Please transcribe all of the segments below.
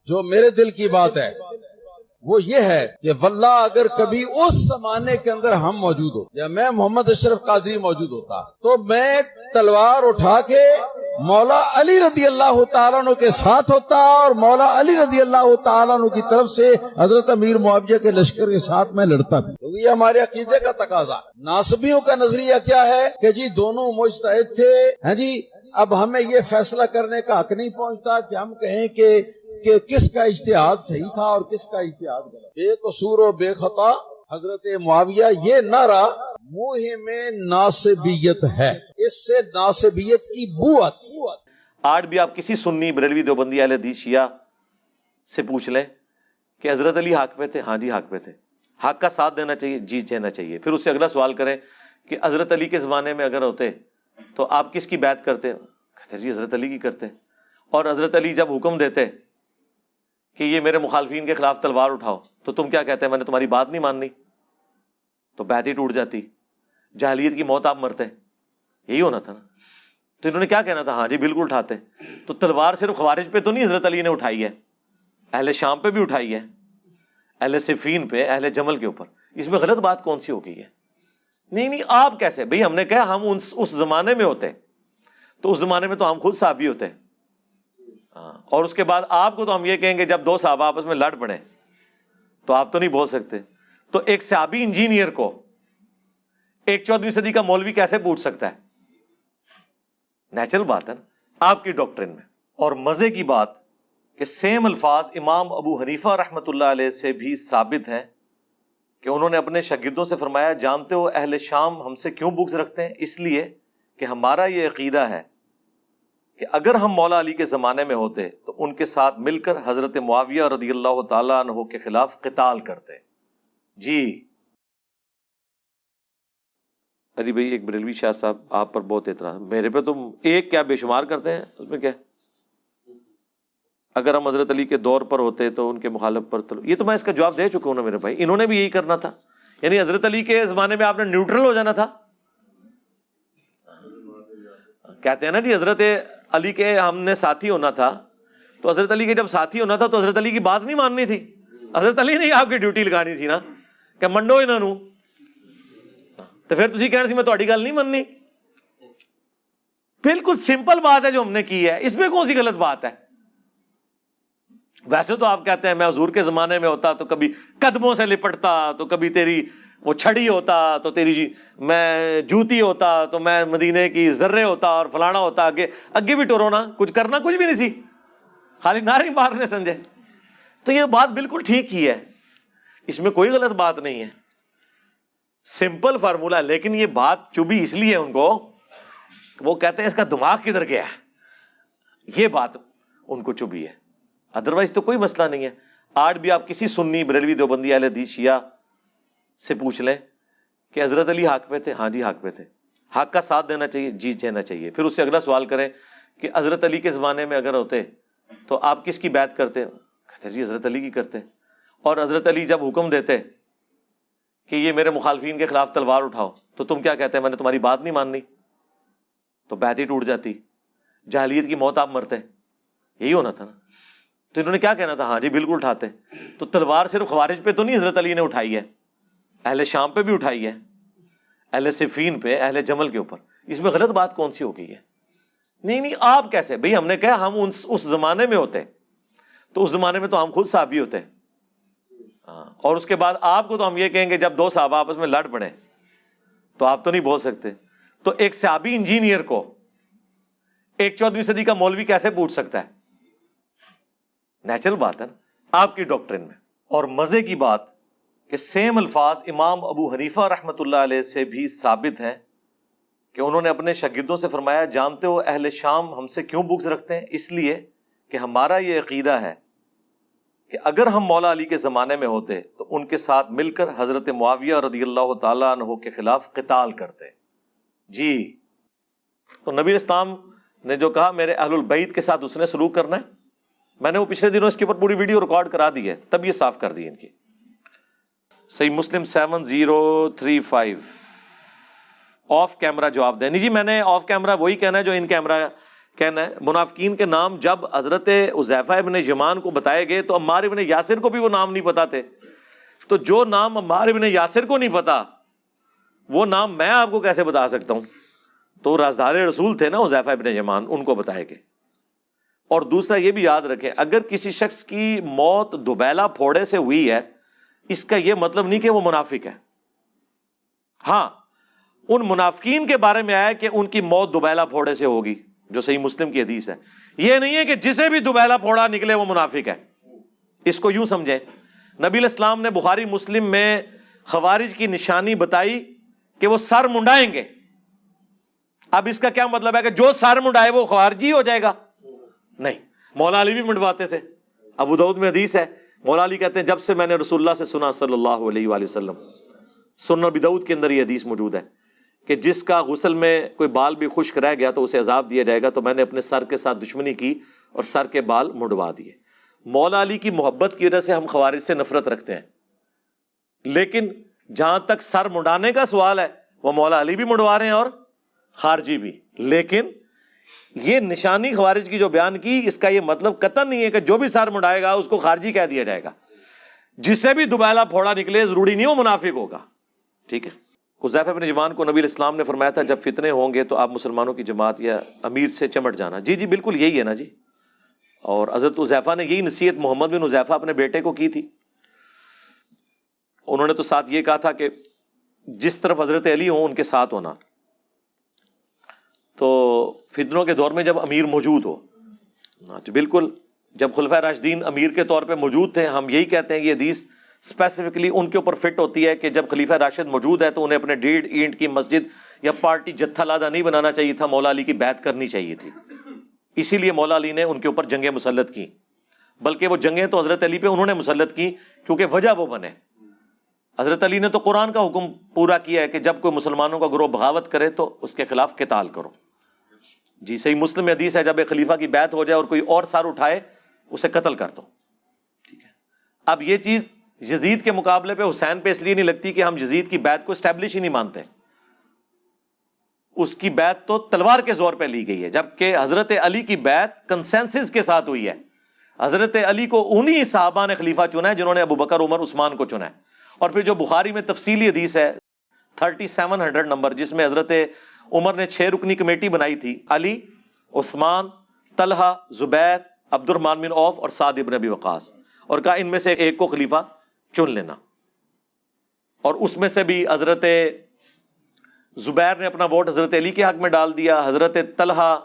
جو میرے دل کی بات ہے وہ یہ ہے کہ واللہ اگر کبھی اس زمانے کے اندر ہم موجود ہو یا میں محمد اشرف قادری موجود ہوتا تو میں تلوار اٹھا کے مولا علی رضی اللہ تعالیٰ عنہ کے ساتھ ہوتا اور مولا علی رضی اللہ تعالیٰ عنہ کی طرف سے حضرت امیر معاویہ کے لشکر کے ساتھ میں لڑتا بھی، کیونکہ یہ ہمارے عقیدے کا تقاضا ہے۔ ناصبیوں کا نظریہ کیا ہے کہ جی دونوں مجتہد تھے، ہاں جی اب ہمیں یہ فیصلہ کرنے کا حق نہیں پہنچتا کہ ہم کہیں کہ کس کا اجتہاد صحیح تھا اور کس کا اجتہاد غلط۔ بے قصور و بے خطا حضرت معاویہ، یہ نعرہ منہ میں ناصبیت ہے، اس سے ناصبیت کی بو آتی ہے۔ آج بھی آپ کسی سنی بریلوی دیوبندی اہل حدیث شیعہ سے پوچھ لیں کہ حضرت علی حق پہ تھے، ہاں جی حق پہ تھے، حق کا ساتھ دینا چاہیے، جی دینا چاہیے۔ پھر اس سے اگلا سوال کریں کہ حضرت علی کے زمانے میں اگر ہوتے تو آپ کس کی بیعت کرتے؟ کہتے جی حضرت علی کی کرتے۔ اور حضرت علی جب حکم دیتے کہ یہ میرے مخالفین کے خلاف تلوار اٹھاؤ تو تم کیا کہتے ہیں؟ میں نے تمہاری بات نہیں ماننی، تو بیعت ہی ٹوٹ جاتی، جاہلیت کی موت آپ مرتے، یہی ہونا تھا نا۔ تو انہوں نے کیا کہنا تھا؟ ہاں جی بالکل اٹھاتے۔ تو تلوار صرف خوارج پہ تو نہیں حضرت علی نے اٹھائی ہے، اہل شام پہ بھی اٹھائی ہے، اہل صفین پہ، اہل جمل کے اوپر۔ اس میں غلط بات کون سی ہو گئی ہے؟ نہیں آپ کیسے بھئی؟ ہم نے کہا ہم اس زمانے میں ہوتے تو اس زمانے میں تو ہم خود صحابی ہوتے، اور اس کے بعد آپ کو تو ہم یہ کہیں گے جب دو صحابہ آپس میں لڑ پڑے تو آپ تو نہیں بول سکتے۔ تو ایک صحابی انجینئر کو ایک 14ویں صدی کا مولوی کیسے پوچھ سکتا ہے؟ نیچرل بات ہے نا آپ کی ڈاکٹرن میں۔ اور مزے کی بات کہ سیم الفاظ امام ابو حنیفہ رحمۃ اللہ علیہ سے بھی ثابت ہیں کہ انہوں نے اپنے شاگردوں سے فرمایا، جانتے ہو اہل شام ہم سے کیوں بغض رکھتے ہیں؟ اس لیے کہ ہمارا یہ عقیدہ ہے کہ اگر ہم مولا علی کے زمانے میں ہوتے تو ان کے ساتھ مل کر حضرت معاویہ رضی اللہ تعالیٰ عنہ کے خلاف قتال کرتے۔ جی علی بھائی ایک بریلوی شاہ صاحب آپ پر بہت اعتراض، میرے پہ تم ایک کیا بے شمار کرتے ہیں، اس میں کیا؟ اگر ہم حضرت علی کے دور پر ہوتے تو ان کے مخالف پر یہ تو میں اس کا جواب دے چکا ہوں نا میرے بھائی، انہوں نے بھی یہی کرنا تھا، یعنی حضرت علی کے زمانے میں آپ نے نیوٹرل ہو جانا تھا۔ کہتے ہیں نا جی حضرت علی کے ہم نے ساتھی ہونا تھا، تو حضرت علی کے جب ساتھی ہونا تھا تو حضرت علی کی بات نہیں ماننی تھی، حضرت علی نے آپ کی ڈیوٹی لگانی تھی نا کہ منڈو انہاں نوں، تو پھر تسی کہنا سی میں تہاڈی گل نہیں مننی۔ بالکل سمپل بات ہے جو ہم نے کی ہے، اس میں کون سی غلط بات ہے؟ ویسے تو آپ کہتے ہیں میں حضور کے زمانے میں ہوتا تو کبھی قدموں سے لپٹتا، تو کبھی تیری وہ چھڑی ہوتا، تو تیری میں جوتی ہوتا، تو میں مدینے کی ذرے ہوتا اور فلانا ہوتا، اگے بھی ٹورو نا، کچھ کرنا کچھ بھی نہیں سی، خالی نعرے مارنے سمجھے۔ تو یہ بات بالکل ٹھیک ہی ہے، اس میں کوئی غلط بات نہیں ہے، سمپل فارمولہ۔ لیکن یہ بات چبھی اس لیے ان کو، وہ کہتے ہیں اس کا دماغ کدھر گیا ہے، یہ بات ان کو چبھی ہے، ادروائز تو کوئی مسئلہ نہیں ہے۔ آج بھی آپ کسی سنی بریلوی دیوبندی اہل حدیث شیعہ سے پوچھ لیں کہ حضرت علی حق پہ تھے، ہاں جی حق پہ تھے، حق کا ساتھ دینا چاہیے، جی دینا چاہیے۔ پھر اس سے اگلا سوال کریں کہ حضرت علی کے زمانے میں اگر ہوتے تو آپ کس کی بیعت کرتے؟ کہتے جی حضرت علی کی کرتے۔ اور حضرت علی جب حکم دیتے کہ یہ میرے مخالفین کے خلاف تلوار اٹھاؤ تو تم کیا کہتے ہیں؟ میں نے تمہاری بات نہیں ماننی، تو بیعت ہی ٹوٹ جاتی، جاہلیت کی موت آپ مرتے، یہی ہونا تھا نا۔ تو انہوں نے کیا کہنا تھا؟ ہاں جی بالکل اٹھاتے۔ تو تلوار صرف خوارج پہ تو نہیں حضرت علی نے اٹھائی ہے، اہل شام پہ بھی اٹھائی ہے، اہل صفین پہ، اہل جمل کے اوپر۔ اس میں غلط بات کون سی ہو گئی ہے؟ نہیں آپ کیسے بھئی؟ ہم نے کہا ہم اس زمانے میں ہوتے تو اس زمانے میں تو ہم خود صحابی ہوتے، اور اس کے بعد آپ کو تو ہم یہ کہیں گے جب دو صحابہ آپس میں لڑ پڑے تو آپ تو نہیں بول سکتے۔ تو ایک صحابی انجینئر کو ایک 14ویں صدی کا مولوی کیسے پوچھ سکتا ہے؟ نیچرل بات ہے نا آپ کی ڈاکٹرن میں۔ اور مزے کی بات کہ سیم الفاظ امام ابو حنیفہ رحمۃ اللہ علیہ سے بھی ثابت ہیں کہ انہوں نے اپنے شاگردوں سے فرمایا، جانتے ہو اہل شام ہم سے کیوں بغض رکھتے ہیں؟ اس لیے کہ ہمارا یہ عقیدہ ہے کہ اگر ہم مولا علی کے زمانے میں ہوتے تو ان کے ساتھ مل کر حضرت معاویہ رضی اللہ تعالیٰ عنہ کے خلاف قتال کرتے۔ جی تو نبی اسلام نے جو کہا میرے اہل البیت کے ساتھ اس نے سلوک کرنا ہے، میں نے وہ پچھلے دنوں اس کے اوپر پوری ویڈیو ریکارڈ کرا دی ہے، تب یہ صاف کر دی ان کی۔ صحیح مسلم 7035 آف کیمرہ جواب دیں۔ نہیں جی میں نے آف کیمرہ وہی کہنا ہے جو ان کیمرہ کہنا ہے منافقین کے نام جب حضرت حذیفہ ابن یمان کو بتائے گئے تو عمار ابن یاسر کو بھی وہ نام نہیں پتا تھے. تو جو نام عمار ابن یاسر کو نہیں پتا وہ نام میں آپ کو کیسے بتا سکتا ہوں؟ تو رازدار رسول تھے نا حذیفہ ابن یمان، ان کو بتائے گئے. اور دوسرا یہ بھی یاد رکھیں، اگر کسی شخص کی موت دوبیلا پھوڑے سے ہوئی ہے، اس کا یہ مطلب نہیں کہ وہ منافق ہے. ہاں، ان منافقین کے بارے میں آیا کہ ان کی موت دوبیلا پھوڑے سے ہوگی، جو صحیح مسلم کی حدیث ہے. یہ نہیں ہے کہ جسے بھی دوبیلا پھوڑا نکلے وہ منافق ہے. اس کو یوں سمجھیں، نبی علیہ السلام نے بخاری مسلم میں خوارج کی نشانی بتائی کہ وہ سر منڈائیں گے. اب اس کا کیا مطلب ہے کہ جو سر منڈائے وہ خوارجی ہو جائے گا؟ نہیں، مولا علی بھی منڈواتے تھے. ابو داؤد میں حدیث ہے، مولا علی کہتے ہیں جب سے میں نے رسول اللہ سے سنا صلی اللہ علیہ وآلہ وسلم، سنن ابی داؤد کے اندر یہ حدیث موجود ہے کہ جس کا غسل میں کوئی بال بھی خشک رہ گیا تو اسے عذاب دیا جائے گا. تو میں نے اپنے سر کے ساتھ دشمنی کی اور سر کے بال منڈوا دیے. مولا علی کی محبت کی وجہ سے ہم خوارج سے نفرت رکھتے ہیں، لیکن جہاں تک سر منڈانے کا سوال ہے وہ مولا علی بھی منڈوا رہے ہیں اور خارجی بھی. لیکن یہ نشانی خوارج کی جو بیان کی، اس کا یہ مطلب قطعا نہیں ہے کہ جو بھی سر منڈائے گا اس کو خارجی کہہ دیا جائے گا. جسے بھی دوبیلا پھوڑا نکلے ضروری نہیں وہ منافق ہوگا. ٹھیک ہے. حذیفہ بن یمان کو نبی علیہ السلام نے فرمایا تھا جب فتنے ہوں گے تو آپ مسلمانوں کی جماعت یا امیر سے چمٹ جانا. جی جی بالکل یہی ہے نا جی. اور حضرت حذیفہ نے یہی نصیحت محمد بن حذیفہ اپنے بیٹے کو کی تھی. انہوں نے تو ساتھ یہ کہا تھا کہ جس طرف حضرت علی ہوں ان کے ساتھ ہونا. تو فتنوں کے دور میں جب امیر موجود ہو، تو بالکل جب خلفائے راشدین امیر کے طور پہ موجود تھے، ہم یہی کہتے ہیں کہ یہ حدیث اسپیسیفکلی ان کے اوپر فٹ ہوتی ہے کہ جب خلیفہ راشد موجود ہے تو انہیں اپنے 1.5 اینٹ کی مسجد یا پارٹی جتھا لادہ نہیں بنانا چاہیے تھا، مولا علی کی بیعت کرنی چاہیے تھی. اسی لیے مولا علی نے ان کے اوپر جنگیں مسلط کی، بلکہ وہ جنگیں تو حضرت علی پہ انہوں نے مسلط کی کیونکہ وجہ وہ بنے. حضرت علی نے تو قرآن کا حکم پورا کیا ہے کہ جب کوئی مسلمانوں کا گروہ بغاوت کرے تو اس کے خلاف قتال کرو. جی صحیح مسلم میں حدیث ہے جب ایک خلیفہ کی بیعت ہو جائے اور کوئی اور سر اٹھائے اسے قتل کر دو. ٹھیک ہے. اب یہ چیز یزید کے مقابلے پہ حسین پہ اس لیے نہیں لگتی کہ ہم یزید کی بیعت کو اسٹیبلش ہی نہیں مانتے. اس کی بیعت تو تلوار کے زور پہ لی گئی ہے، جبکہ حضرت علی کی بیعت کنسنسس کے ساتھ ہوئی ہے. حضرت علی کو انہی صحابہ نے خلیفہ چنا ہے جنہوں نے ابو بکر عمر عثمان کو چنا ہے. اور پھر جو بخاری میں تفصیلی حدیث ہے 3700 نمبر، جس میں حضرت عمر نے 6 رکنی کمیٹی بنائی تھی، علی، عثمان، طلحہ، زبیر، عبد الرحمن بن عوف اور سعد ابن ابی وقاص، اور کہا ان میں سے ایک کو خلیفہ چن لینا. اور اس میں سے بھی حضرت زبیر نے اپنا ووٹ حضرت علی کے حق میں ڈال دیا، حضرت طلحہ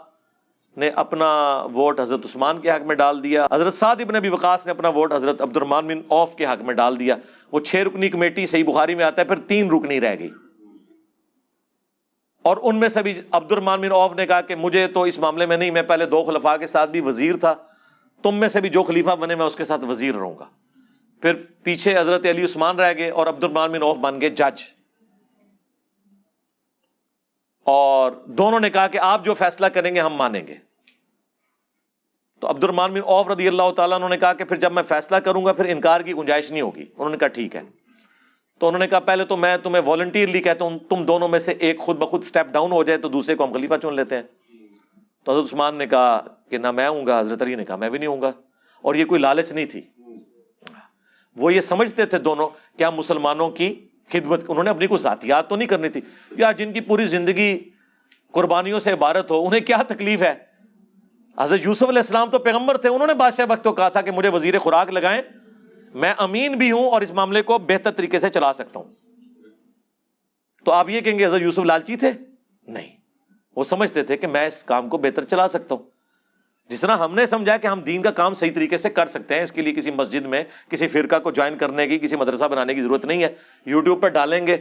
نے اپنا ووٹ حضرت عثمان کے حق میں ڈال دیا، حضرت سعد ابن ابی وقاص نے اپنا ووٹ حضرت عبد الرحمن بن عوف کے حق میں ڈال دیا. وہ 6 رکنی کمیٹی صحیح بخاری میں آتا ہے، پھر 3 رکنی رہ گئی. اور ان میں سے بھی عبد الرحمن بن عوف نے کہا کہ مجھے تو اس معاملے میں نہیں، میں پہلے 2 خلفاء کے ساتھ بھی وزیر تھا، تم میں سے بھی جو خلیفہ بنے میں اس کے ساتھ وزیر رہوں گا. پھر پیچھے حضرت علی عثمان رہ گئے اور عبد الرحمن بن عوف بن گئے جج. اور دونوں نے کہا کہ آپ جو فیصلہ کریں گے ہم مانیں گے. تو عبد الرحمن بن عوف رضی اللہ تعالیٰ انہوں نے کہا کہ پھر جب میں فیصلہ کروں گا پھر انکار کی گنجائش نہیں ہوگی. انہوں نے کہا ٹھیک ہے. تو انہوں نے کہا پہلے تو میں تمہیں والنٹیئرلی کہتا ہوں تم دونوں میں سے ایک خود بخود سٹیپ ڈاؤن ہو جائے تو دوسرے کو ہم خلیفہ چن لیتے ہیں. تو حضرت عثمان نے کہا کہ نہ میں ہوں گا، حضرت علی نے کہا میں بھی نہیں ہوں گا. اور یہ کوئی لالچ نہیں تھی، وہ یہ سمجھتے تھے دونوں کہ ہم مسلمانوں کی خدمت، انہوں نے اپنی کوئی ذاتیات تو نہیں کرنی تھی. یا جن کی پوری زندگی قربانیوں سے عبارت ہو انہیں کیا تکلیف ہے. حضرت یوسف علیہ السلام تو پیغمبر تھے، انہوں نے بادشاہ وقت کو کہا تھا کہ مجھے وزیر خوراک لگائیں، میں امین بھی ہوں اور اس معاملے کو بہتر طریقے سے چلا سکتا ہوں. تو آپ یہ کہیں گے حضرت یوسف لالچی تھے؟ نہیں، وہ سمجھتے تھے کہ میں اس کام کو بہتر چلا سکتا ہوں. جس طرح ہم نے سمجھا کہ ہم دین کا کام صحیح طریقے سے کر سکتے ہیں، اس کے لیے کسی مسجد میں کسی فرقہ کو جوائن کرنے کی، کسی مدرسہ بنانے کی ضرورت نہیں ہے. یوٹیوب پر ڈالیں گے،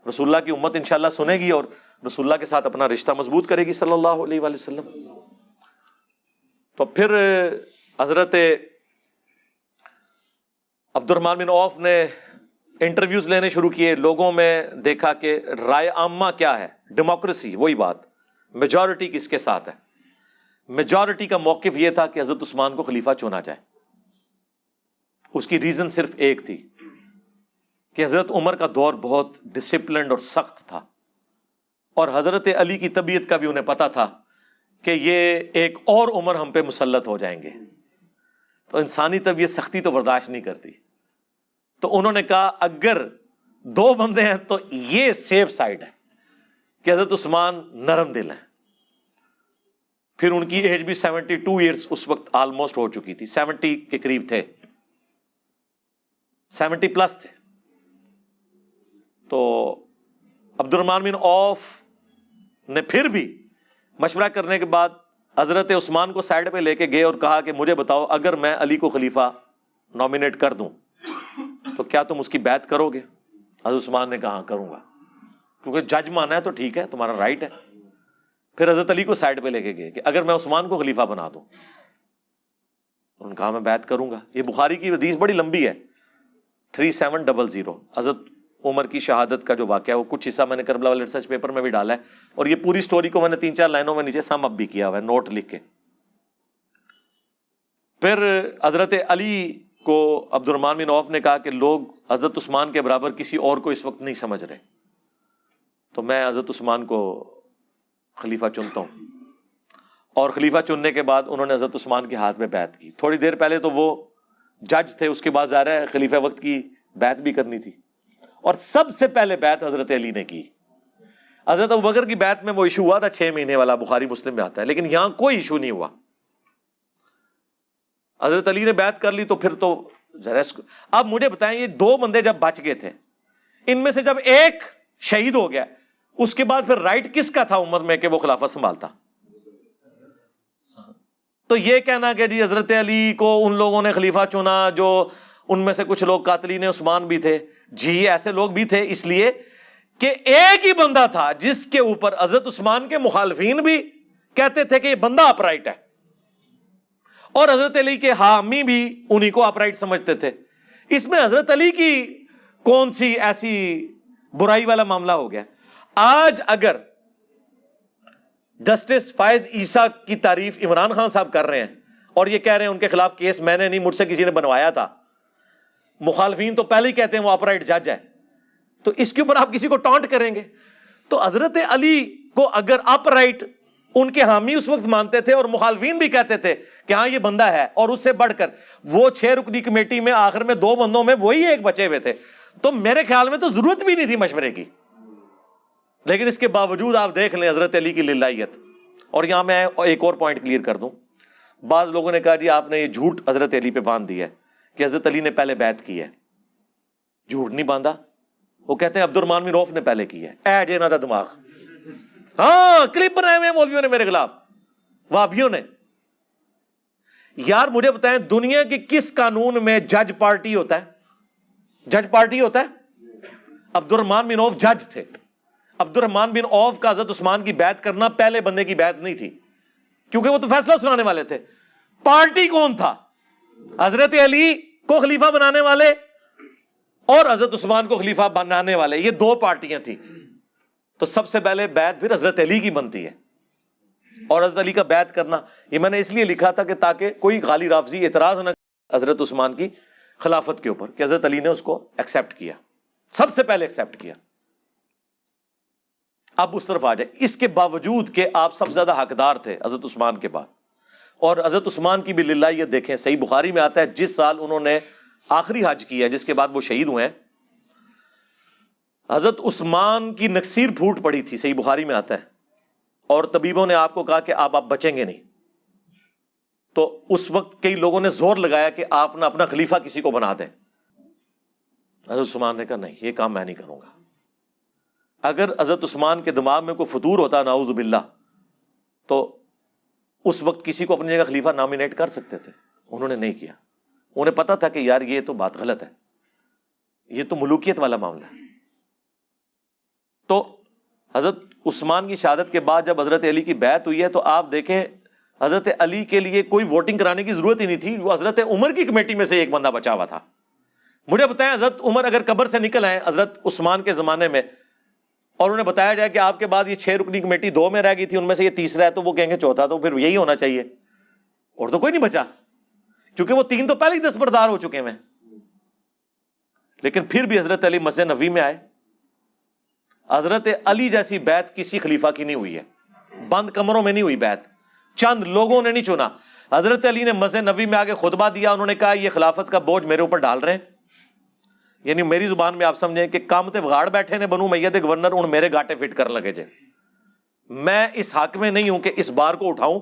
رسول اللہ کی امت انشاءاللہ سنے گی اور رسول اللہ کے ساتھ اپنا رشتہ مضبوط کرے گی صلی اللہ علیہ وآلہ وسلم. تو پھر حضرت عبد الرحمن بن عوف نے انٹرویوز لینے شروع کیے، لوگوں میں دیکھا کہ رائے عامہ کیا ہے، ڈیموکریسی، وہی بات، میجورٹی کس کے ساتھ ہے. میجورٹی کا موقف یہ تھا کہ حضرت عثمان کو خلیفہ چنا جائے. اس کی ریزن صرف ایک تھی کہ حضرت عمر کا دور بہت ڈسپلنڈ اور سخت تھا، اور حضرت علی کی طبیعت کا بھی انہیں پتا تھا کہ یہ ایک اور عمر ہم پہ مسلط ہو جائیں گے، تو انسانی طبیعت سختی تو برداشت نہیں کرتی. تو انہوں نے کہا اگر 2 بندے ہیں تو یہ سیف سائڈ ہے کہ حضرت عثمان نرم دل ہیں. پھر ان کی ایج بھی 72 ایئرس اس وقت آلموسٹ ہو چکی تھی، 70 کے قریب تھے، 70 پلس تھے. تو عبد الرحمن بن عوف نے پھر بھی مشورہ کرنے کے بعد حضرت عثمان کو سائڈ پہ لے کے گئے اور کہا کہ مجھے بتاؤ اگر میں علی کو خلیفہ نامینیٹ کر دوں تو کیا تم اس کی بیعت کرو گے؟ حضرت عثمان نے کہا ہاں کروں گا، کیونکہ جج مانا ہے تو ٹھیک ہے، تمہارا رائٹ ہے. پھر حضرت علی کو سائڈ پہ لے کے گئے کہ اگر میں عثمان کو خلیفہ بنا دوں، انہوں نے کہا میں بیعت کروں گا. یہ بخاری کی حدیث بڑی لمبی ہے، 3700. حضرت عمر کی شہادت کا جو واقعہ ہے وہ کچھ حصہ میں نے کربلا والے ریسرچ پیپر میں بھی ڈالا ہے، اور یہ پوری سٹوری کو میں نے 3-4 لائنوں میں نیچے سم اپ بھی کیا ہوا ہے نوٹ لکھ کے. پھر حضرت علی کو عبد الرحمن بن عوف نے کہا کہ لوگ حضرت عثمان کے برابر کسی اور کو اس وقت نہیں سمجھ رہے، تو میں حضرت عثمان کو خلیفہ چنتا ہوں. اور خلیفہ چننے کے بعد انہوں نے حضرت عثمان کے ہاتھ میں بیعت کی. تھوڑی دیر پہلے تو وہ جج تھے، اس کے بعد ظاہر ہے خلیفہ وقت کی بیعت بھی کرنی تھی، اور سب سے پہلے بیعت حضرت علی نے کی. حضرت ابوبکر کی بیعت میں وہ ایشو ہوا تھا 6 مہینے والا، بخاری مسلم میں آتا ہے، لیکن یہاں کوئی ایشو نہیں ہوا. حضرت علی نے بیعت کر لی تو پھر تو ذرا. اب مجھے بتائیں یہ 2 بندے جب بچ گئے تھے، ان میں سے جب ایک شہید ہو گیا، اس کے بعد پھر رائٹ کس کا تھا امت میں کہ وہ خلافت سنبھالتا؟ تو یہ کہنا کہ جی حضرت علی کو ان لوگوں نے خلیفہ چنا جو ان میں سے کچھ لوگ قاتلین عثمان بھی تھے، جی ایسے لوگ بھی تھے، اس لیے کہ ایک ہی بندہ تھا جس کے اوپر حضرت عثمان کے مخالفین بھی کہتے تھے کہ یہ بندہ اپرائٹ ہے، اور حضرت علی کے حامی بھی انہی کو اپرائٹ سمجھتے تھے. اس میں حضرت علی کی کون سی ایسی برائی والا معاملہ ہو گیا؟ آج اگر جسٹس فائز عیسیٰ کی تعریف عمران خان صاحب کر رہے ہیں اور یہ کہہ رہے ہیں ان کے خلاف کیس میں نے نہیں، مجھ سے کسی نے بنوایا تھا، مخالفین تو پہلے ہی کہتے ہیں وہ اپرائٹ جج ہے، تو اس کے اوپر آپ کسی کو ٹانٹ کریں گے؟ تو حضرت علی کو اگر اپرائٹ ان کے حامی اس وقت مانتے تھے اور مخالفین بھی کہتے تھے کہ ہاں یہ بندہ ہے، اور اس سے بڑھ کر وہ 6 رکنی کمیٹی میں آخر میں 2 بندوں میں وہی ایک بچے ہوئے تھے، تو میرے خیال میں تو ضرورت بھی نہیں تھی مشورے کی. لیکن اس کے باوجود آپ دیکھ لیں حضرت علی کی للہیت. اور یہاں میں ایک اور پوائنٹ کلیئر کر دوں. بعض لوگوں نے کہا جی آپ نے یہ جھوٹ حضرت علی پہ باندھ دیا ہے کہ حضرت علی نے پہلے بیعت کی ہے. جھوٹ نہیں باندھا، وہ کہتے ہیں عبد الرحمن بن عوف نے پہلے کی ہے. اے جینا تھا دماغ، ہاں کلپ بنائے ہوئے مولویوں نے میرے خلاف، وہابیوں نے. یار مجھے بتائیں دنیا کے کس قانون میں جج پارٹی ہوتا ہے؟ جج پارٹی ہوتا ہے؟ عبد الرحمن بن عوف جج تھے. عبد الرحمن بن عوف کا حضرت عثمان کی بیعت کرنا پہلے بندے کی بیعت نہیں تھی، کیونکہ وہ تو فیصلہ سنانے والے تھے. پارٹی کون تھا؟ حضرت علی کو خلیفہ بنانے والے اور حضرت عثمان کو خلیفہ بنانے والے، یہ 2 پارٹیاں تھیں. تو سب سے پہلے بیعت پھر حضرت علی کی بنتی ہے. اور حضرت علی کا بیعت کرنا یہ میں نے اس لیے لکھا تھا کہ تاکہ کوئی غالی رافضی اعتراض نہ حضرت عثمان کی خلافت کے اوپر کہ حضرت علی نے اس کو ایکسیپٹ کیا، سب سے پہلے ایکسیپٹ کیا. اب اس طرف آ جائے. اس کے باوجود کہ آپ سب سے زیادہ حقدار تھے حضرت عثمان کے بعد، اور حضرت عثمان کی بھی للہیت دیکھیں، صحیح بخاری میں آتا ہے جس سال انہوں نے آخری حج کیا ہے جس کے بعد وہ شہید ہوئے ہیں، حضرت عثمان کی نکسیر پھوٹ پڑی تھی، صحیح بخاری میں آتا ہے، اور طبیبوں نے آپ کو کہا کہ آپ بچیں گے نہیں. تو اس وقت کئی لوگوں نے زور لگایا کہ آپ نہ اپنا خلیفہ کسی کو بنا دیں. حضرت عثمان نے کہا نہیں، یہ کام میں نہیں کروں گا. اگر حضرت عثمان کے دماغ میں کوئی فطور ہوتا نعوذ باللہ تو اس وقت کسی کو اپنی جگہ خلیفہ نامینیٹ کر سکتے تھے، انہوں نے نہیں کیا. انہیں پتا تھا کہ یار یہ تو بات غلط ہے، یہ تو ملوکیت والا معاملہ ہے. تو حضرت عثمان کی شہادت کے بعد جب حضرت علی کی بیعت ہوئی ہے تو آپ دیکھیں حضرت علی کے لیے کوئی ووٹنگ کرانے کی ضرورت ہی نہیں تھی، وہ حضرت عمر کی کمیٹی میں سے ایک بندہ بچا ہوا تھا. مجھے بتائیں حضرت عمر اگر قبر سے نکل آئے حضرت عثمان کے زمانے میں اور انہیں بتایا جائے کہ آپ کے بعد یہ 6 رکنی کمیٹی 2 میں رہ گئی تھی، ان میں سے یہ تیسرا ہے، تو وہ کہیں گے چوتھا تو پھر یہی ہونا چاہیے، اور تو کوئی نہیں بچا، کیونکہ وہ 3 تو پہلے ہی دستبردار ہو چکے ہیں. لیکن پھر بھی حضرت علی مسجد نبوی میں آئے. حضرت علی جیسی بیعت کسی خلیفہ کی نہیں ہوئی ہے، بند کمروں میں نہیں ہوئی بیعت. چند لوگوں نے نہیں چنا. حضرت علی نے مسجد نبوی میں آگے خطبہ دیا, انہوں نے کہا یہ خلافت کا بوجھ میرے اوپر ڈال رہے ہیں. یعنی میری زبان میں آپ سمجھیں کہ کام تے وگاڑ بیٹھے نے بنو امیہ دے گورنر, ان میرے گاٹے فٹ کر لگے جے. میں اس حق میں نہیں ہوں کہ اس بار کو اٹھاؤں.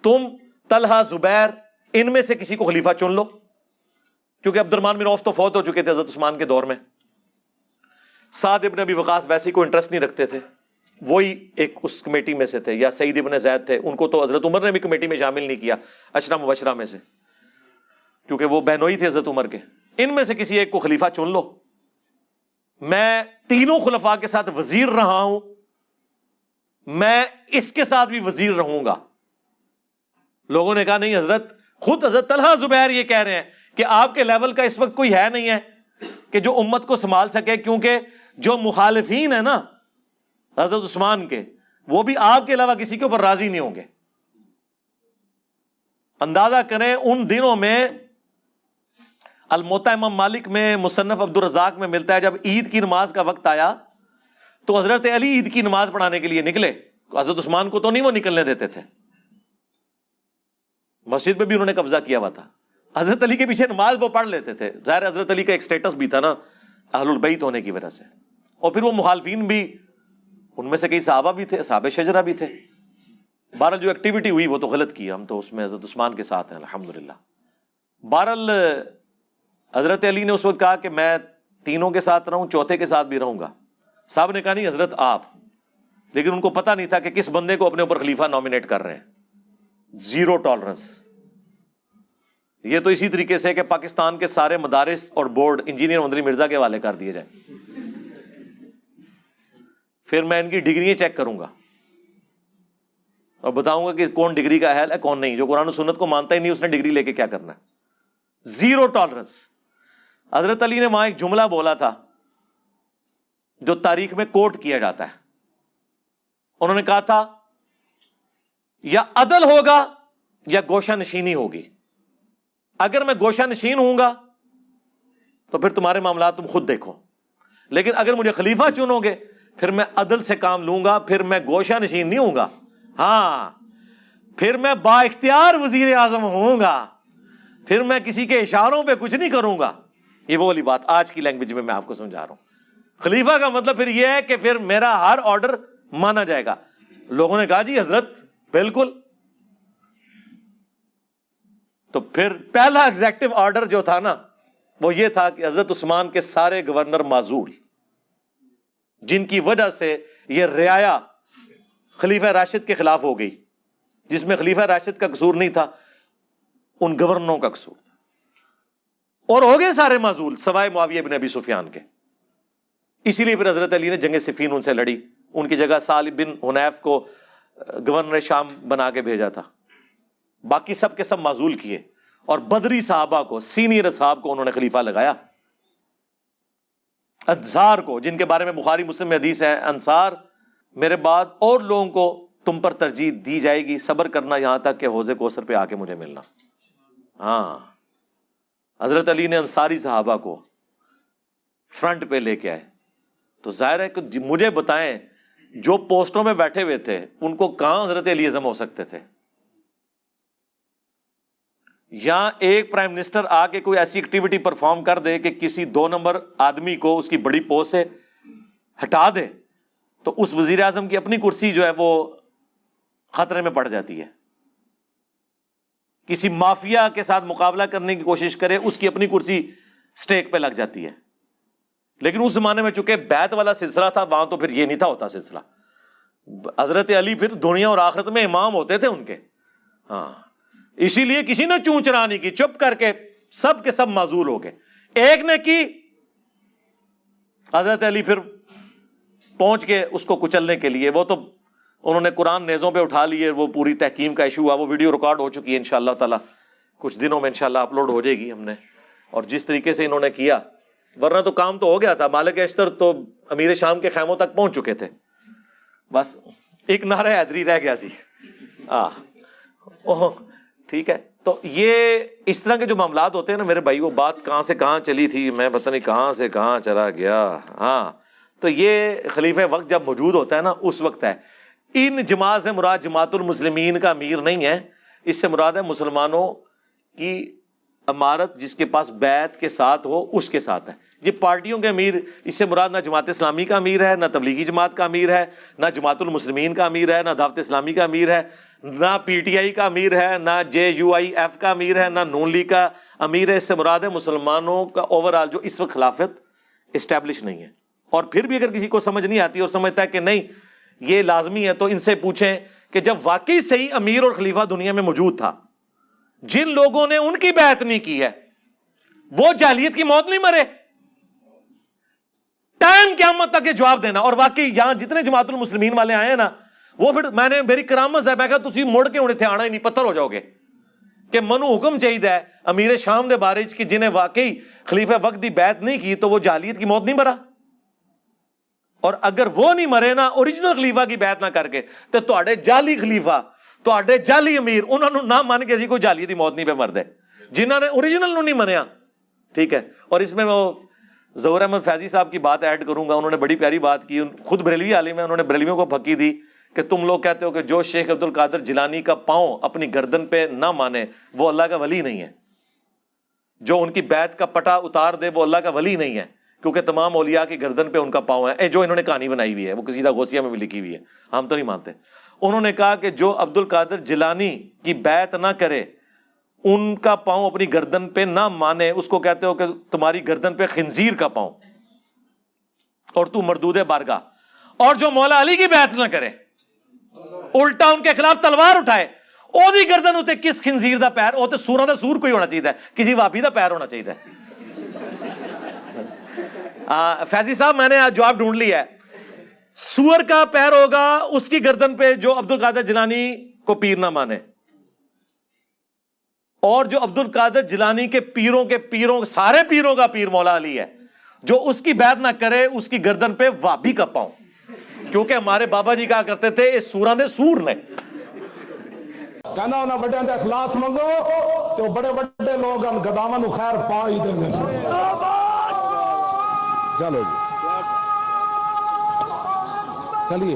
تم طلحہ زبیر ان میں سے کسی کو خلیفہ چن لو, کیونکہ عبد الرحمن بن عوف تو فوت ہو چکے تھے حضرت عثمان کے دور میں. سعد ابن ابی وقاص ویسے ہی کوئی انٹرسٹ نہیں رکھتے تھے, وہی ایک اس کمیٹی میں سے تھے. یا سعید ابن زید تھے, ان کو تو حضرت عمر نے بھی کمیٹی میں شامل نہیں کیا عشرہ مبشرہ میں سے, کیونکہ وہ بہنوئی تھے حضرت عمر کے. ان میں سے کسی ایک کو خلیفہ چن لو. میں تینوں خلفاء کے ساتھ وزیر رہا ہوں, میں اس کے ساتھ بھی وزیر رہوں گا. لوگوں نے کہا نہیں حضرت, خود حضرت طلحہ زبیر یہ کہہ رہے ہیں کہ آپ کے لیول کا اس وقت کوئی ہے نہیں ہے کہ جو امت کو سنبھال سکے, کیونکہ جو مخالفین ہیں نا حضرت عثمان کے, وہ بھی آپ کے علاوہ کسی کے اوپر راضی نہیں ہوں گے. اندازہ کریں ان دنوں میں الموطا امام مالک میں, مصنف عبد الرزاق میں ملتا ہے, جب عید کی نماز کا وقت آیا تو حضرت علی عید کی نماز پڑھانے کے لیے نکلے. حضرت عثمان کو تو نہیں وہ نکلنے دیتے تھے, مسجد میں بھی انہوں نے قبضہ کیا ہوا تھا. حضرت علی کے پیچھے نماز وہ پڑھ لیتے تھے. ظاہر حضرت علی کا ایک سٹیٹس بھی تھا نا اہل البیت ہونے کی وجہ سے, اور پھر وہ مخالفین بھی, ان میں سے کئی صحابہ بھی تھے, اصحاب شجرہ بھی تھے. بہرحال جو ایکٹیویٹی ہوئی وہ تو غلط کی, ہم تو اس میں حضرت عثمان کے ساتھ ہیں الحمدللہ. بہرحال حضرت علی نے اس وقت کہا کہ میں تینوں کے ساتھ رہوں, چوتھے کے ساتھ بھی رہوں گا. صاحب نے کہا نہیں حضرت آپ, لیکن ان کو پتہ نہیں تھا کہ کس بندے کو اپنے اوپر خلیفہ نامینیٹ کر رہے ہیں. Zero tolerance. یہ تو اسی طریقے سے کہ پاکستان کے سارے مدارس اور بورڈ انجینئر مدنی مرزا کے حوالے کر دیے جائیں, پھر میں ان کی ڈگریاں چیک کروں گا اور بتاؤں گا کہ کون ڈگری کا اہل ہے کون نہیں. جو قرآن و سنت کو مانتا ہی نہیں اس نے ڈگری لے کے کیا کرنا ہے. Zero tolerance. حضرت علی نے وہاں ایک جملہ بولا تھا جو تاریخ میں کوٹ کیا جاتا ہے. انہوں نے کہا تھا یا عدل ہوگا یا گوشہ نشینی ہوگی. اگر میں گوشہ نشین ہوں گا تو پھر تمہارے معاملات تم خود دیکھو, لیکن اگر مجھے خلیفہ چنو گے پھر میں عدل سے کام لوں گا, پھر میں گوشہ نشین نہیں ہوں گا. ہاں, پھر میں با اختیار وزیر اعظم ہوں گا, پھر میں کسی کے اشاروں پہ کچھ نہیں کروں گا. یہ وہ والی بات آج کی لینگویج میں آپ کو سمجھا رہا ہوں. خلیفہ کا مطلب پھر یہ ہے کہ پھر میرا ہر آرڈر مانا جائے گا. لوگوں نے کہا جی حضرت بالکل. تو پھر پہلا ایگزیکٹو آرڈر جو تھا نا وہ یہ تھا کہ حضرت عثمان کے سارے گورنر معزول, جن کی وجہ سے یہ رعایا خلیفہ راشد کے خلاف ہو گئی, جس میں خلیفہ راشد کا قصور نہیں تھا, ان گورنروں کا قصور تھا, اور ہو گئے سارے معزول سوائے معاویہ بن ابی سفیان کے. اسی لیے پھر حضرت علی نے جنگ صفین ان سے لڑی, ان کی جگہ سالم بن حنیف کو گورنر شام بنا کے بھیجا تھا. باقی سب کے سب معزول کیے, اور بدری صحابہ کو, سینئر صحاب کو انہوں نے خلیفہ لگایا. انصار کو, جن کے بارے میں بخاری مسلم میں حدیث ہے, انصار میرے بعد اور لوگوں کو تم پر ترجیح دی جائے گی, صبر کرنا یہاں تک کہ حوض کوثر پہ آ کے مجھے ملنا. ہاں, حضرت علی نے انصاری صحابہ کو فرنٹ پہ لے کے آئے. تو ظاہر ہے کہ مجھے بتائیں جو پوسٹوں میں بیٹھے ہوئے تھے ان کو کہاں حضرت علی اعظم ہو سکتے تھے. یا ایک پرائم منسٹر آ کے کوئی ایسی ایکٹیویٹی پرفارم کر دے کہ کسی 2 نمبر آدمی کو اس کی بڑی پوسٹ سے ہٹا دے تو اس وزیر اعظم کی اپنی کرسی جو ہے وہ خطرے میں پڑ جاتی ہے. کسی مافیا کے ساتھ مقابلہ کرنے کی کوشش کرے, اس کی اپنی کرسی سٹیک پہ لگ جاتی ہے. لیکن اس زمانے میں چونکہ بیعت والا سلسلہ تھا, وہاں تو پھر یہ نہیں تھا ہوتا سلسلہ. حضرت علی پھر دنیا اور آخرت میں امام ہوتے تھے ان کے. ہاں, اسی لیے کسی نے چون چرا نہیں کی, چپ کر کے سب کے سب معزول ہو گئے. ایک نے کی, حضرت علی پھر پہنچ کے اس کو کچلنے کے لیے, وہ تو انہوں نے قرآن نیزوں پہ اٹھا لیے. وہ پوری تحکیم کا ایشو ہوا, وہ ویڈیو ریکارڈ ہو چکی ہے, انشاءاللہ تعالی کچھ دنوں میں انشاءاللہ اپلوڈ ہو جائے گی. ہم نے, اور جس طریقے سے انہوں نے کیا, ورنہ تو کام تو ہو گیا تھا. مالک اشتر تو امیر شام کے خیموں تک پہنچ چکے تھے, بس ایک نعرہ حیدری رہ گیا سی. ٹھیک ہے. تو یہ اس طرح کے جو معاملات ہوتے ہیں نا میرے بھائی, وہ بات کہاں سے کہاں چلی تھی, میں پتہ نہیں کہاں سے کہاں چلا گیا. ہاں, تو یہ خلیفہ وقت جب موجود ہوتا ہے نا اس وقت ہے. ان جماعت سے مراد جماعت المسلمین کا امیر نہیں ہے، اس سے مراد ہے مسلمانوں کی امارت جس کے پاس بیعت کے ساتھ ہو اس کے ساتھ ہے۔ یہ پارٹیوں کے امیر، اس سے مراد نہ جماعت اسلامی کا امیر ہے، نہ تبلیغی جماعت کا امیر ہے، نہ جماعت المسلمین کا امیر ہے، نہ دعوت اسلامی کا امیر ہے، نہ پی ٹی آئی کا امیر ہے، نہ JUIF کا امیر ہے، نہ نون لیگ کا امیر ہے۔ اس سے مراد ہے مسلمانوں کا اوورآل جو اس وقت خلافت اسٹیبلش نہیں ہے۔ اور پھر بھی اگر کسی کو سمجھ نہیں آتی اور سمجھتا ہے کہ نہیں یہ لازمی ہے، تو ان سے پوچھیں کہ جب واقعی صحیح امیر اور خلیفہ دنیا میں موجود تھا، جن لوگوں نے ان کی بیعت نہیں کی ہے وہ جاہلیت کی موت نہیں مرے؟ ٹائم قیامت تک یہ جواب دینا۔ اور واقعی یہاں جتنے جماعت المسلمین والے آئے ہیں نا، وہ پھر میری کرامت ہے، میں کہا تسی مڑ کے انہیں تھے آنا ہی نہیں، پتھر ہو جاؤ گے کہ منو حکم چاہیے امیر شام دے بارے کہ جنہیں واقعی خلیفہ وقت دی بیعت نہیں کی تو وہ جاہلیت کی موت نہیں مرا۔ اور اگر وہ نہیں مرے نا اوریجنل خلیفہ کی بیعت نہ کر کے، تو تواڈے جعلی خلیفہ، تواڈے جعلی امیر، انہوں نے نہ مان کے اسی کوئی جاہلیت کی موت نہیں پہ مردے، جنہوں نے اوریجنل نو نہیں منیا۔ ٹھیک ہے، اور اس میں وہ ظہور احمد فیضی صاحب کی بات ایڈ کروں گا، انہوں نے بڑی پیاری بات کی، خود بریلوی عالم ہے، انہوں نے بریلویوں کو پھکی دی کہ تم لوگ کہتے ہو کہ جو شیخ عبد القادر جیلانی کا پاؤں اپنی گردن پہ نہ مانے وہ اللہ کا ولی نہیں ہے، جو ان کی بیعت کا پٹا اتار دے وہ اللہ کا ولی نہیں ہے، کیونکہ تمام اولیاء کی گردن پہ ان کا پاؤں ہے۔ جو انہوں نے کہانی بنائی ہوئی ہے وہ قصیدہ غوثیہ میں بھی لکھی ہوئی ہے، ہم تو نہیں مانتے۔ انہوں نے کہا کہ جو عبد القادر جیلانی کی بیعت نہ کرے، ان کا پاؤں اپنی گردن پہ نہ مانے، اس کو کہتے ہو کہ تمہاری گردن پہ خنزیر کا پاؤں اور تو مردود بارگاہ۔ اور جو مولا علی کی بیعت نہ کرے، الٹا ان کے خلاف تلوار اٹھائے، او دی گردن ہوتے کس خنزیر دا پیر، وہ تو سوراں دا سور کوئی ہونا چاہیے، کسی وابی دا پیر ہونا چاہیے۔ فیضی صاحب میں نے جواب ڈھونڈ لیا ہے، سور کا پیر ہوگا اس کی گردن پہ جو عبد القادر جیلانی کو پیر نہ مانے، اور جو عبد القادر جیلانی کے پیروں سارے پیروں کا پیر مولا علی ہے، جو اس کی بیعت نہ کرے اس کی گردن پہ وابی کا پاؤں، کیونکہ ہمارے بابا جی کہا کرتے تھے اس سوراں دے سور نے۔ کہنا انہاں بڑے دے اخلاص منگو تو بڑے بڑے لوگ گداواں نو خیر پا ہی دیں گے۔ چلو جی چلیے،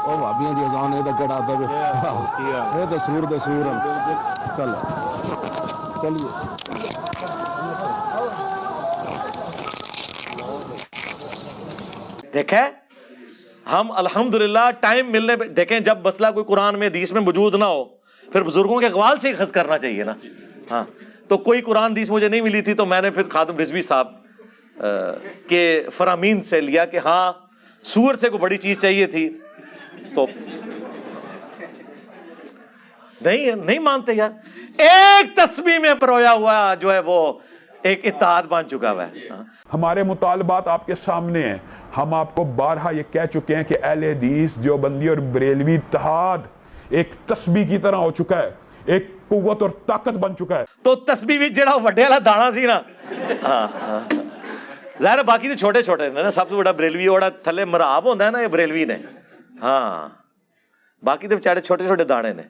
او بھابیاں دی اذان اے تے کڑا دے اے تے سور دے سور چل چلیے۔ دیکھیں ہم الحمدللہ ٹائم ملنے پہ دیکھیں، جب مسئلہ کوئی قرآن میں حدیث میں موجود نہ ہو پھر بزرگوں کے اقوال سے ہی اخذ کرنا چاہیے نا۔ ہاں تو کوئی قرآن حدیث مجھے نہیں ملی تھی تو میں نے پھر خادم رضوی صاحب کے فرامین سے لیا کہ ہاں سور سے کوئی بڑی چیز چاہیے تھی، تو نہیں مانتے یار۔ ایک تسبیح میں پرویا ہوا جو ہے وہ ایک اتحاد بن چکا ہوا ہے۔ ہمارے مطالبات آپ کے سامنے ہیں، ہم آپ کو بارہا یہ کہہ چکے ہیں کہ اہل حدیث دیوبندی اور بریلوی اتحاد ایک تسبیح کی طرح ہو چکا ہے، ایک قوت اور طاقت بن چکا ہے۔ تو تسبیح بھی جڑا وڈے والا دانا سی نا، ظاہر باقی تو چھوٹے چھوٹے نے نا، سب سے بڑا بریلوی اوڑا تھلے مراب ہوتا ہے نا، یہ بریلوی نے، ہاں باقی تو بیچارے چھوٹے چھوٹے دانے نے،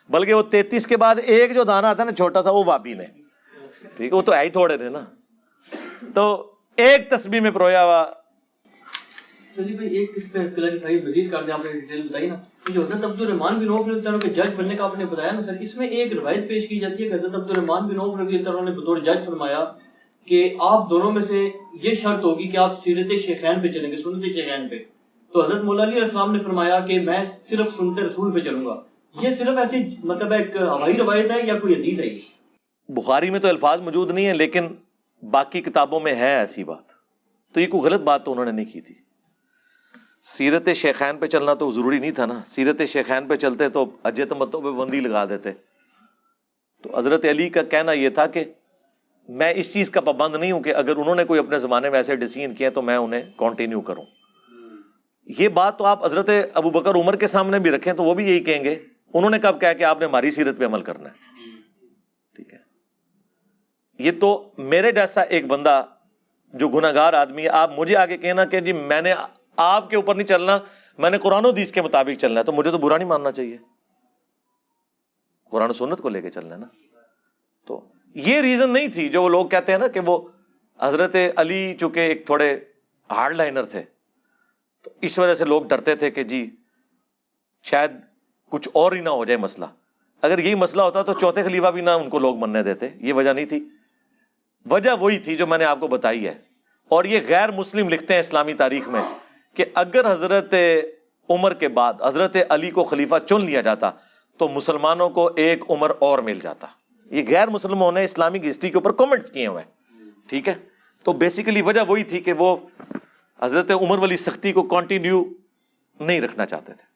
بلکہ وہ 33 کے بعد ایک جو دانا آتا ہے نا چھوٹا سا، وہ وابی نے، ٹھیک ہے، وہ تو ہے ہی تھوڑے نے نا۔ تو ایک تسبیح میں پرویا ہوا۔ چلیے بھائی ایک اس پہ کلیریفائی مزید کر دیں، آپ نے ڈیٹیل بتائی نا، جو حضرت عبد الرحمن بن عوف رضی اللہ عنہ کے جج بننے کا آپ نے بتایا نا سر، اس میں ایک روایت پیش کی جاتی ہے کہ حضرت عبد الرحمن بن عوف رضی اللہ عنہ نے بطور جج فرمایا کہ آپ دونوں میں سے یہ شرط ہوگی کہ آپ سیرت شیخین پہ چلیں گے، سنت شیخین پہ۔ تو حضرت مولا علی علیہ السلام نے فرمایا کہ میں صرف سنت رسول پہ چلوں گا۔ یہ صرف ایسی مطلب ایک ہوائی روایت ہے یا کوئی حدیث ہے؟ بخاری میں تو الفاظ موجود نہیں ہیں، لیکن باقی کتابوں میں ہے ایسی بات، تو یہ کوئی غلط بات تو انہوں نے نہیں کی تھی۔ سیرت شیخین پہ چلنا تو ضروری نہیں تھا نا، سیرت شیخین پہ چلتے تو اجے تمتع پہ بندی لگا دیتے۔ تو حضرت علی کا کہنا یہ تھا کہ میں اس چیز کا پابند نہیں ہوں کہ اگر انہوں نے کوئی اپنے زمانے میں ایسے ڈیسیژن کیے تو میں انہیں کنٹینیو کروں۔ یہ بات تو آپ حضرت ابو بکر عمر کے سامنے بھی رکھیں تو وہ بھی یہی کہیں گے، انہوں نے کب کہا کہ آپ نے ہماری سیرت پہ عمل کرنا ہے، ٹھیک ہے۔ یہ تو میرے جیسا ایک بندہ جو گناہگار آدمی ہے، آپ مجھے آگے کہنا کہ جی میں نے آپ کے اوپر نہیں چلنا، میں نے قرآن و حدیث کے مطابق چلنا ہے، تو مجھے تو برا نہیں ماننا چاہیے، قرآن و سنت کو لے کے چلنا ہے نا۔ تو یہ ریزن نہیں تھی جو وہ لوگ کہتے ہیں نا کہ وہ حضرت علی چونکہ ایک تھوڑے ہارڈ لائنر تھے، تو اس وجہ سے لوگ ڈرتے تھے کہ جی شاید کچھ اور ہی نہ ہو جائے مسئلہ. اگر یہی مسئلہ ہوتا تو چوتھے خلیفہ بھی نہ ان کو لوگ مننے دیتے. یہ وجہ نہیں تھی. وجہ وہی تھی جو میں نے آپ کو بتائی ہے. اور یہ غیر مسلم لکھتے ہیں اسلامی تاریخ میں کہ اگر حضرت عمر کے بعد حضرت علی کو خلیفہ چن لیا جاتا تو مسلمانوں کو ایک عمر اور مل جاتا. یہ غیر مسلموں نے اسلامک ہسٹری کے اوپر کامنٹس کیے ہوئے ہیں. ٹھیک ہے. تو بیسیکلی وجہ وہی تھی کہ وہ حضرت عمر والی سختی کو کنٹینیو نہیں رکھنا چاہتے تھے.